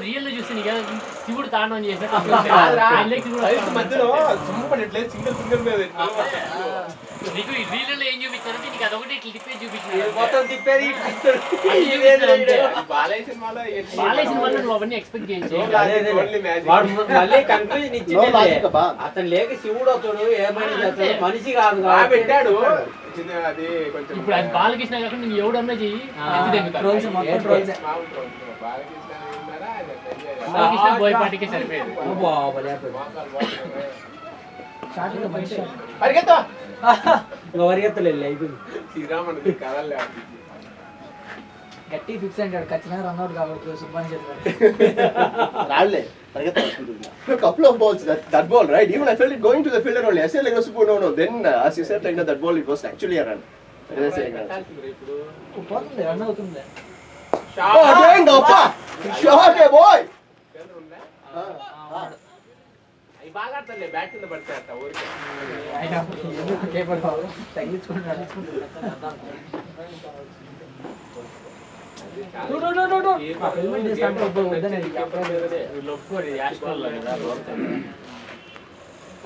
Real చూసి శివుడు తాండవం చేసినట్టు మధ్యలో సింగిల్ సింగిల్ మీద నీకు రీల్లో ఏం చూపించారంటే నీకు అదొకటి ఇట్లా తిప్పేది చూపించారు మొత్తం తిప్పేది బాలయ్య సినిమాలో నువ్వు అవన్నీ ఎక్స్పెక్ట్ చేయొచ్చు. అతను లేక శివుడు అవుతాడు ఏమైనా చేస్తాడు మనిషి కాదు పెట్టాడు. ఇప్పుడు అది బాలకృష్ణ కాకుండా నువ్వు ఎవడన్నా చెయ్యి బాలకృష్ణ బోయపాటికే సరిపోయేది. గట్టి ఫిక్స్ అంటాడు ఖచ్చితంగా రన్అట్ కాబట్టి సుబ్బాన్ చెప్పాడు రాలే couple of balls that ball right even I felt it going to the fielder only I said like no then as you said like that ball it was actually a run పోతుంది run అవుతుంది oh again goppa shot a boy బాగా ఆడతాడులే bat కింద పడతాడట ఊరికే ఆయన కేపర్ ball తగ్గించుకుంటాడు helmet చేస్తాంటే వద్దనే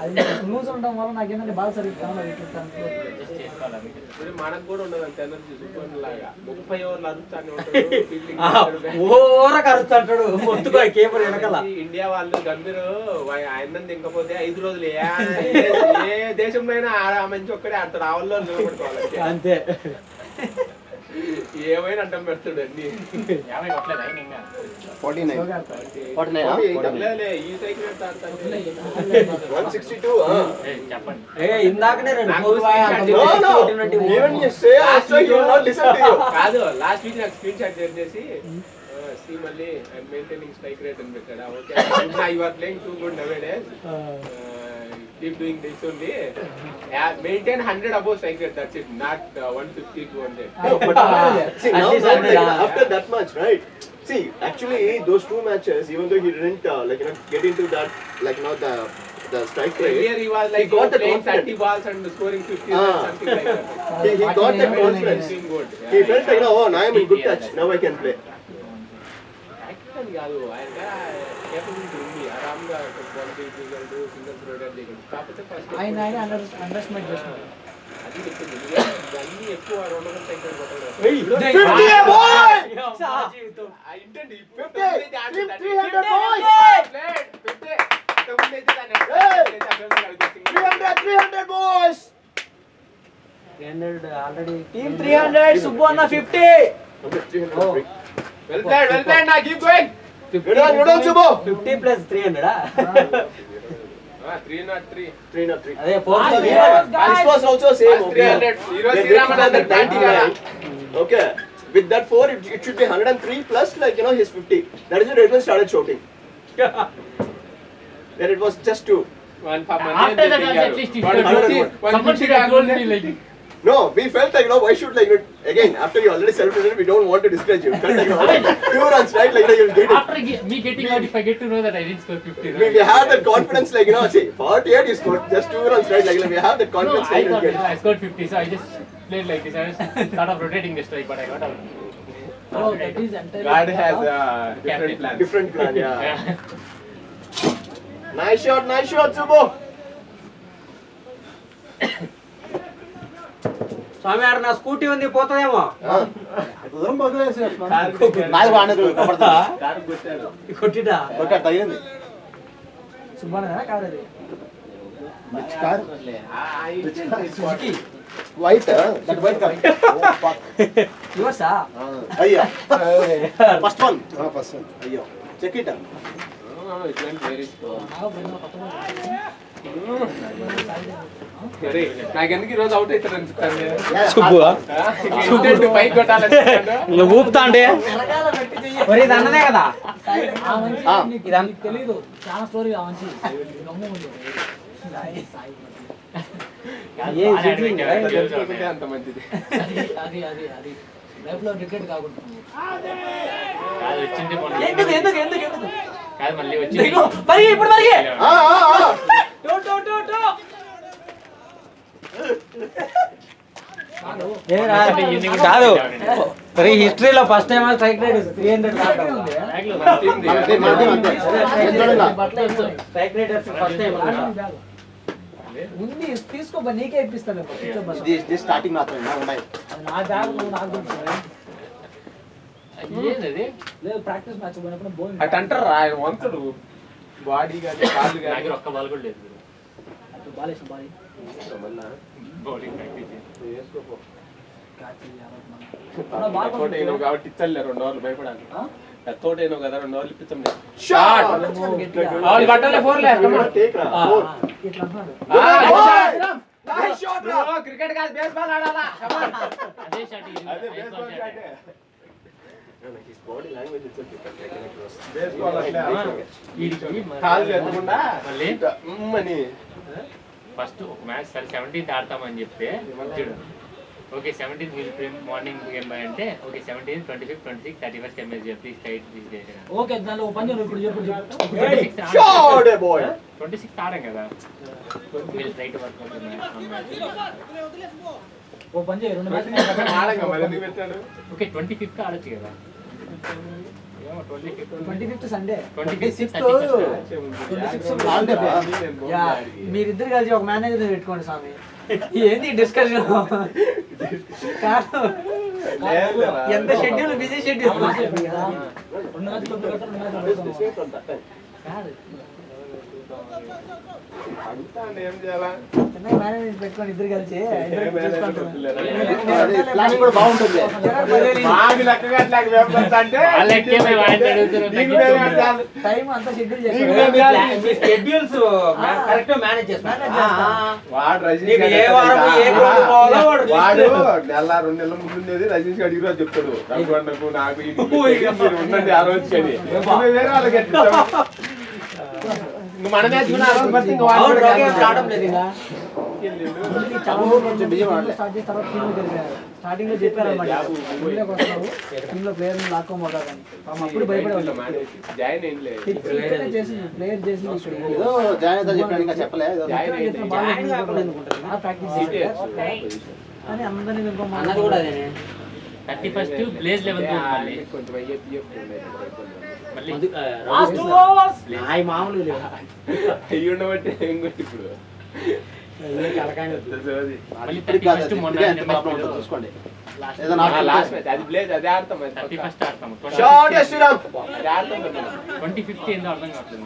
అది loose ఉండడం వల్ల నాకేంటంటే బాగా సరిగ్గా మనకు కూడా ఉండదు అంత ఎనర్జీ సూపర్ లాగా 30 ఓవర్లు అరుస్తానే అరుస్తాడు మొత్తుగా కేపర్ వెనకాల. ఇండియా వాళ్ళు గంభీర్ ఆయన దింకపోతే 5 రోజులు ఏ దేశంలో అయినా మంచి ఒక్కడే ఆడతాడు ఆ వాళ్ళు నిలబడుకోవాలి అంతే. ఏమైనా అడ్డం పెడతాడు అన్ని 49 ఈ సైకిల్ ఆడతాడు 162 ఇందాకనే కాదు లాస్ట్ వీక్ నాకు స్క్రీన్ షాట్ చేసి మళ్ళీ మెయింటైనింగ్ స్ట్రైక్ రేట్ అని పెట్టాడు. Okay you are playing too good nowadays keep doing this only maintain 100 above strike rate that's it not 150 200 no, but see now after that much right see actually those two matches even though he didn't like get into that like the strike rate here he was like he got the playing 30 balls and scoring 50 runs something like that he got that confidence he felt like oh now I am in good touch now I can play actually కాదు ఆయన capability ఉంది ఆరాంగా quality చేయగలడు singles రోడర్ చేయగలడు కాకపోతే first ఆయన understand చేస్తున్నాడు అది చెప్పింది అన్ని ఎక్కువ 200 సైకిల్ కొట్టాడు 50 boy I intend 300 boys 300 boys 300 already team 300 Subbu anna 50 well played now keep going you don't Subbu 50 plus 300 303 అదే 400 this was also same 300 0 Sriramana 99 okay with that 4 it should be 103 plus like his 50 that is when everyone started shouting then it was just 2 one for money after that at least someone should have told me like no we felt like why should like again after you already celebrated we don't want to discourage you felt like 2 runs right like you'll get it after me getting out if I get to know that I didn't score 50 we had that confidence like see 48 you scored just 2 runs right like we have that confidence no, I thought I scored 50 so I just played like this I was thought of rotating the strike but I got out oh that is entirely God has different plan yeah nice shot Subbu స్వామి ఆడ నా scooty ఉంది పోతుందేమో కొట్టిదా తగిలింది సుబ్బానేనా కాదు అది white that white car యువర్సా అయ్యా ఫస్ట్ వన్ అయ్యో check it it went very slow నాకెందుకు ఈరోజు అవుట్ అవుతారు అనిపిస్తాను పైకి కొట్టాలంటే ఊపుతా అంటే మరి ఇది అన్నదే కదా నీకు తెలీదు చాలా స్టోరీ కావచ్చు అంత మంచిది అది లైఫ్ లో రిగ్రెట్ కాకుండా కాదు మళ్ళీ వచ్చి ఇప్పుడు కాదు హిస్టరీలో first time strike rate 300 strike rate first time ఉంది తీసుకో నీకే ఇప్పిస్తాను స్టార్టింగ్ మాత్రమే ఉన్నాయి. నా బ్యాగ్ నాకు ఏంది లేదు ప్రాక్టీస్ మ్యాచ్ పోయినప్పుడు బౌలింగ్ అటు అంటారు ఆయన వంతుడు బాడీ కానీ కాళ్ళు కానీ నాకు ఒక్క బాల్ కూడా లేదు అటు బాలేసిన బాల్ బౌలింగ్ ప్రాక్టీస్ వేసుకోపో బాల్ తోటేనో కాబట్టి ఇచ్చలే 2 ఓవర్లు భయపడాలి. తోటేనో కదా 2 ఓవర్లు ఇప్పించండి. ఆల్ బట్టలే 4 లే Take రా, four. ఇట్లా అంటున్నాడు క్రికెట్ కాదు బేస్బాల్ ఆడాలా. అదే షాట్ అదే baseball shot. His body language itself different, like, it was- baseball అట్లా వీడికి కాళ్ళు ఎత్తకుండా మళ్ళీ మని ఫస్ట్ ఒక మ్యాచ్ సరే 17th ఆడతామని చెప్తే చూడు okay 17th will morning game by అంటే okay 17th 25th 26th 31st MS చెప్పి స్ట్రైట్ తీసేసాను ఓకే దానిలో ఓ పని ఇప్పుడు చెప్పు 26th Shot, boy. 26th ఆడాం కదా will try to work out match ఓ పని చేయి 2 మ్యాచ్ ఆడంగా మరి ఎందుకు పెట్టాడు? ఓకే 25th ఆడొచ్చు కదా ఏమో 25th సండే 26th యా మీరిద్దరు కలిసి ఒక మేనేజర్ పెట్టుకోండి స్వామి ఏంది డిస్కషన్ ఎంత షెడ్యూల్ బిజీ షెడ్యూల్ అడుగుతాండి ఏం చేయాలా? మేనేజర్ పెట్టుకొని ఇద్దరు కలిసి Planning కూడా బాగుంటుంది. మాది లెక్కగా అట్లాగే వేపడతా అంటే వాళ్ళకే మేము ఆయన అడుగుతున్నాం నీకు వేరే అర్థాలు. టైం అంతా షెడ్యూల్ నీకు చేసి వేరే అర్థాలు. షెడ్యూల్స్ కరెక్ట్ మేనేజ్ చేస్తాను వాడు రజనీష్ నీకు ఏ గారు వారం ఏ గ్రౌండ్ పోవాలో వాడు వాడు నెల 2 నెలల ముందుండేది రజనీష్ గారికి రోజు చెప్తాడు రఘువన్నకు నాకు ఇది ఉండండి ఆ రోజు కానీ వేరే వాళ్ళకి ఎట్లా ఇంక మన మ్యాచ్ కూడా ఆ రోజు బట్టి ఇంక వాళ్ళు కూడా రావడం లేదు ఇంకా స్టార్టింగ్ లో చెప్పారు టీమ్ లో ప్లేయర్ లాక్కోమోటారని అప్పుడు భయపడేవాళ్ళు జాయిన్ ఏం లేదు ప్లేయర్ చేసి ఏదో జాయిన్ అవుతా చెప్పాను, ఇంకా చెప్పలే. ఏదో ప్రాక్టీస్ అని అందరినీ అన్నది కూడా అదే 31st బ్లేజ్ లెవెల్ మళ్ళీ కొంచెం ఐఎఫ్ఎఫ్ మళ్ళీ నాయి మామూలు లేవు అయ్యి ఉండబట్టి ఏం కొట్టి ఇప్పుడు మళ్ళీ ఇప్పటికి కాదు, 31st మొన్న ఇప్పటికే ఎంత ప్రాబ్లం ఉంటుందో చూసుకోండి. ఏదో లాస్ట్ మ్యాచ్ అది బ్లేజ్ అది ఆడతాం 31st ఆడతాము Shot, yes, శ్రీరామ్. అది ఆడతాం కదా 25th ఏందో అర్థం కావట్లేదు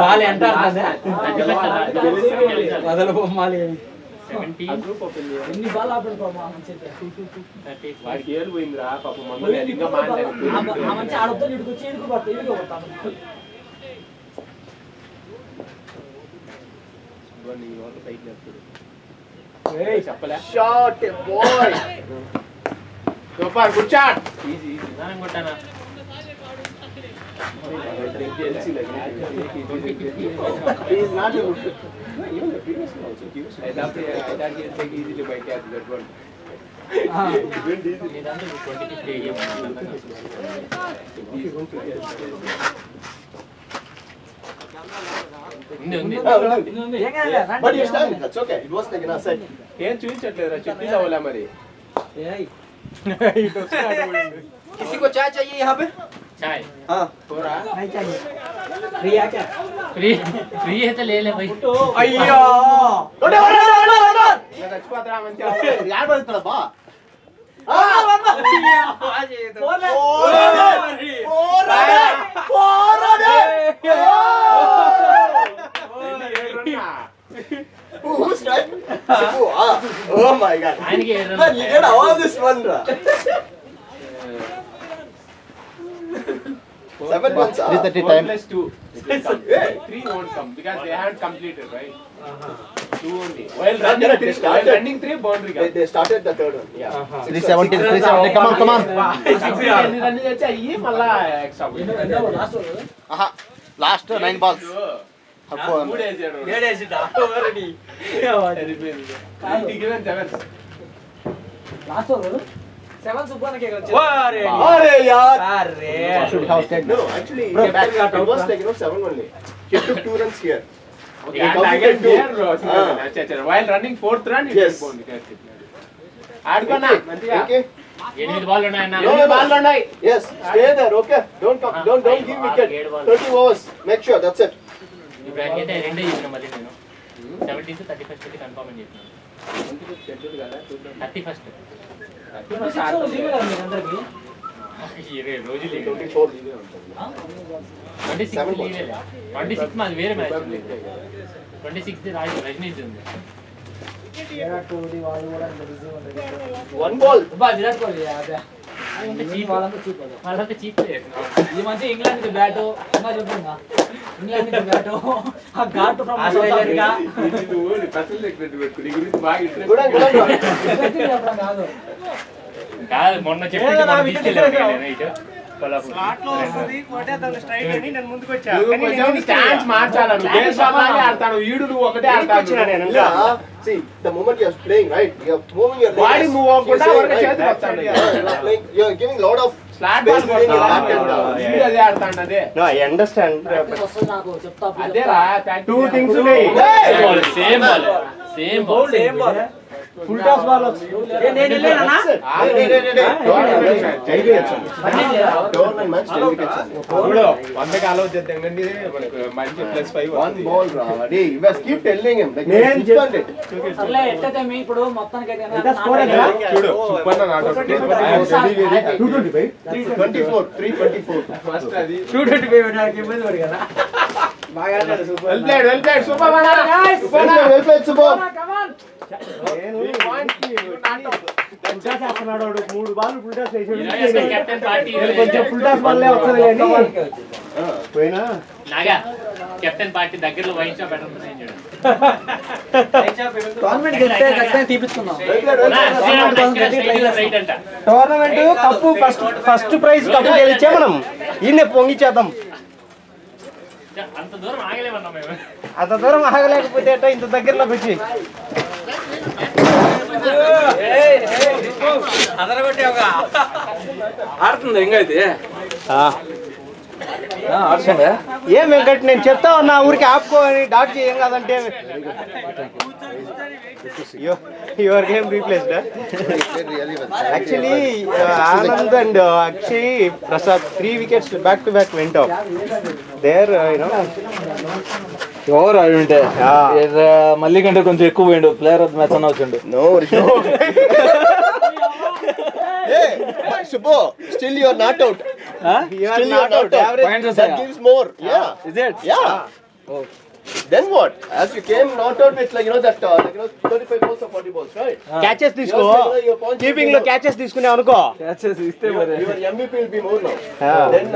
వాళ్ళు ఎంత మొదలు బొమ్మాలి 70 గ్రూప్ ఓపెన్ చేయాలి ఎన్ని బాల్ ఆపడు 30 వాడికి ఏళ్ళు పోయిందిరా పాపం మమ్మల్ని అది ఇంకా మాట్లాడి ఆడొద్దు ఇడికి వచ్చి ఇడికి పడతా ఇడికి పడతాను చెప్పలే Shot, boy. Super good shot easy easy నిదానం కొట్టానా He is not a good. Even the previous one also, he was I thought he'll take easily by catch that one. నిదానం 25th ఏం ఉంది But you stand, that's okay. It was like an aside. ఏం చూపించట్లేదురా చెట్టు అవ్వలే మరి किसी को चाय चाहिए यहाँ पे చాయ్ हाँ పోరా प्रिया क्या ఫ్రీ ఫ్రీ అయితే లేలే భయ్ అయ్యో ఇంకా చచ్చిపోతారా మంచిగా యాడ్ పడుతున్నా బా. Who's right? Oh my God. ఆయనకి Man, you get all this one, ra. 7 months. 3:30 4 time. plus 2 3 won't come because they haven't completed, right? 2 only while running 3 boundary They started the third one. Yeah. 370 come on run చేసి అయ్యి మళ్ళా extra Last 9 balls. మూడు వేసాడు last over 7 సుబ్బానకే Arey yaar. should have stayed No, actually, it was like 7 only. He took 2 runs here. And again there, while running fourth run, it Yes. will bound. ఆడుకోనా మంచిగా. Okay. 8 ball ఉన్నాయన్న. No, no, no. Ball ఉన్నాయి. Yes, stay there, okay? Don't come, don't give wicket. 30 overs, make sure, that's it. ఇప్పుడు అయితే రెండే చెప్పిన మళ్ళీ నేను 17th 31st కి కన్ఫర్మ్ అని చెప్పినాను. 31st 20 రోజులు 24. 26 మాది వేరే మ్యాచ్ ఉంది. 26 రజనీష్ ఉంది. విరాట్ కోహ్లీ వాళ్ళు కూడా ఇంత బిజీగా ఉంటారు. One ball. అబ్బా విరాట్ కోహ్లీ అదే వాళ్ళంతా చీప్ వాళ్ళంతా చీప్ ఈ మధ్య ఇంగ్లాండ్ కి బ్యాట్ ఇంకా చెప్తున్నా ఇంగ్లాండ్ కి బ్యాట్ ఆ ఘాట్ ఫ్రమ్ ఆస్ట్రేలియా నువ్వు నీ పర్సనల్ సెక్రటరీ పెట్టుకో, నీ గురించి బాగా ఇంట్రెస్ట్. Good, good. చెప్పడం కాదు కాదు మొన్న చెప్పి నువ్వు కొంచెం స్టాండ్స్ మార్చాలా, నువ్వు బేస్బాల్ లాగే ఆడతాను, ఈడు నువ్వు ఒకటే ఆడతాను. Yeah, see, the moment you're playing, right? You're moving your Body legs. move అవ్వకుండా You're saying, ఊరికే right, చేతులు right, వస్తాను. yeah, you're playing, you're giving lot of slot space ball between your కొడతాను. back and ఈడు అదే ఆడతాడు అదే. No, I understand. వస్తుంది నాకు చెప్తా అదేరా Two things ఉన్నాయి. Same ball full toss ball నేను వెళ్ళానా Tournament match 10 wickets. చూడు 100కి ఆలోచిద్దాం కండి మనకు మంచి +5 One ball, Radi. You guys keep telling him. Like, నేను instant it. సర్లే ఎట్టయితే మీ ఇప్పుడు మొత్తానికి అయితే చూడు సుబ్బన్న నాట్ అవుట్. 225. 324. 324. ఫస్ట్ అది 225 నాకు ఇబ్బంది పడి కదా బాగా ఆడాడు super well played Subbanna. Well played, Subbo. మూడు ball full toss captain party కొంచెం ఫుల్ టాస్ వల్లే వస్తుంది కానీ పోయినా నాగా కెప్టెన్ పార్టీ దగ్గరలో వైన్ షాప్ పెట్టడం చూడు. గవర్నమెంట్ గెలిస్తే ఖచ్చితంగా తీపిస్తున్నాం రైట్ అంట. Tournament cup first prize cup గెలిచే మనం ఈయన పొంగిచ్చేద్దాం. అంత దూరం ఆగలేమన్నా మేము. అంత దూరం ఆగలేకపోతే ఎట్టా ఇంత దగ్గరలోకి వచ్చి ఆడుతుంది ఇంకా ఇది ఏం వెంకట్ నేను చెప్తా ఉన్నా ఊరికి ఆపుకో అని డాట్ చేయం కాదంటే your game replaced actually Anand and Akshay Prasad 3 wickets back to back went off there ఎవరు ఆడుంటే మళ్ళీ కంటే కొంచెం ఎక్కువ పోయిండు ప్లేయర్ ఆఫ్ మ్యాచ్ అన్న వచ్చిండు. No. Hey, Subbo, still you're not out. Still you're not out. Points That gives more. Yeah. Is it? Yeah. Oh. Then what? As you came not out with like 35 balls or 40 balls, right? Catches తీసుకో Your points keeping లో will be more. Catches తీసుకునే అనుకో Catches ఇస్తే Your, మరి your MVP will be more now. Yeah. Then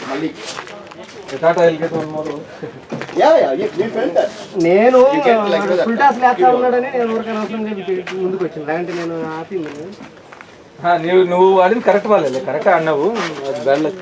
Malik. Tata వెళ్ళి మోరు Yeah, we felt that. నేను You get like that. Full toss లేస్తా ఉన్నాడని నేను ఊరికైనా అవసరం ముందుకు వచ్చింది లేదంటే నేను ఆపింది నువ్వు ఆడింది కరెక్ట్ వాళ్ళే కరెక్ట్ ఆడినావు అది బ్యాడ్ లక్.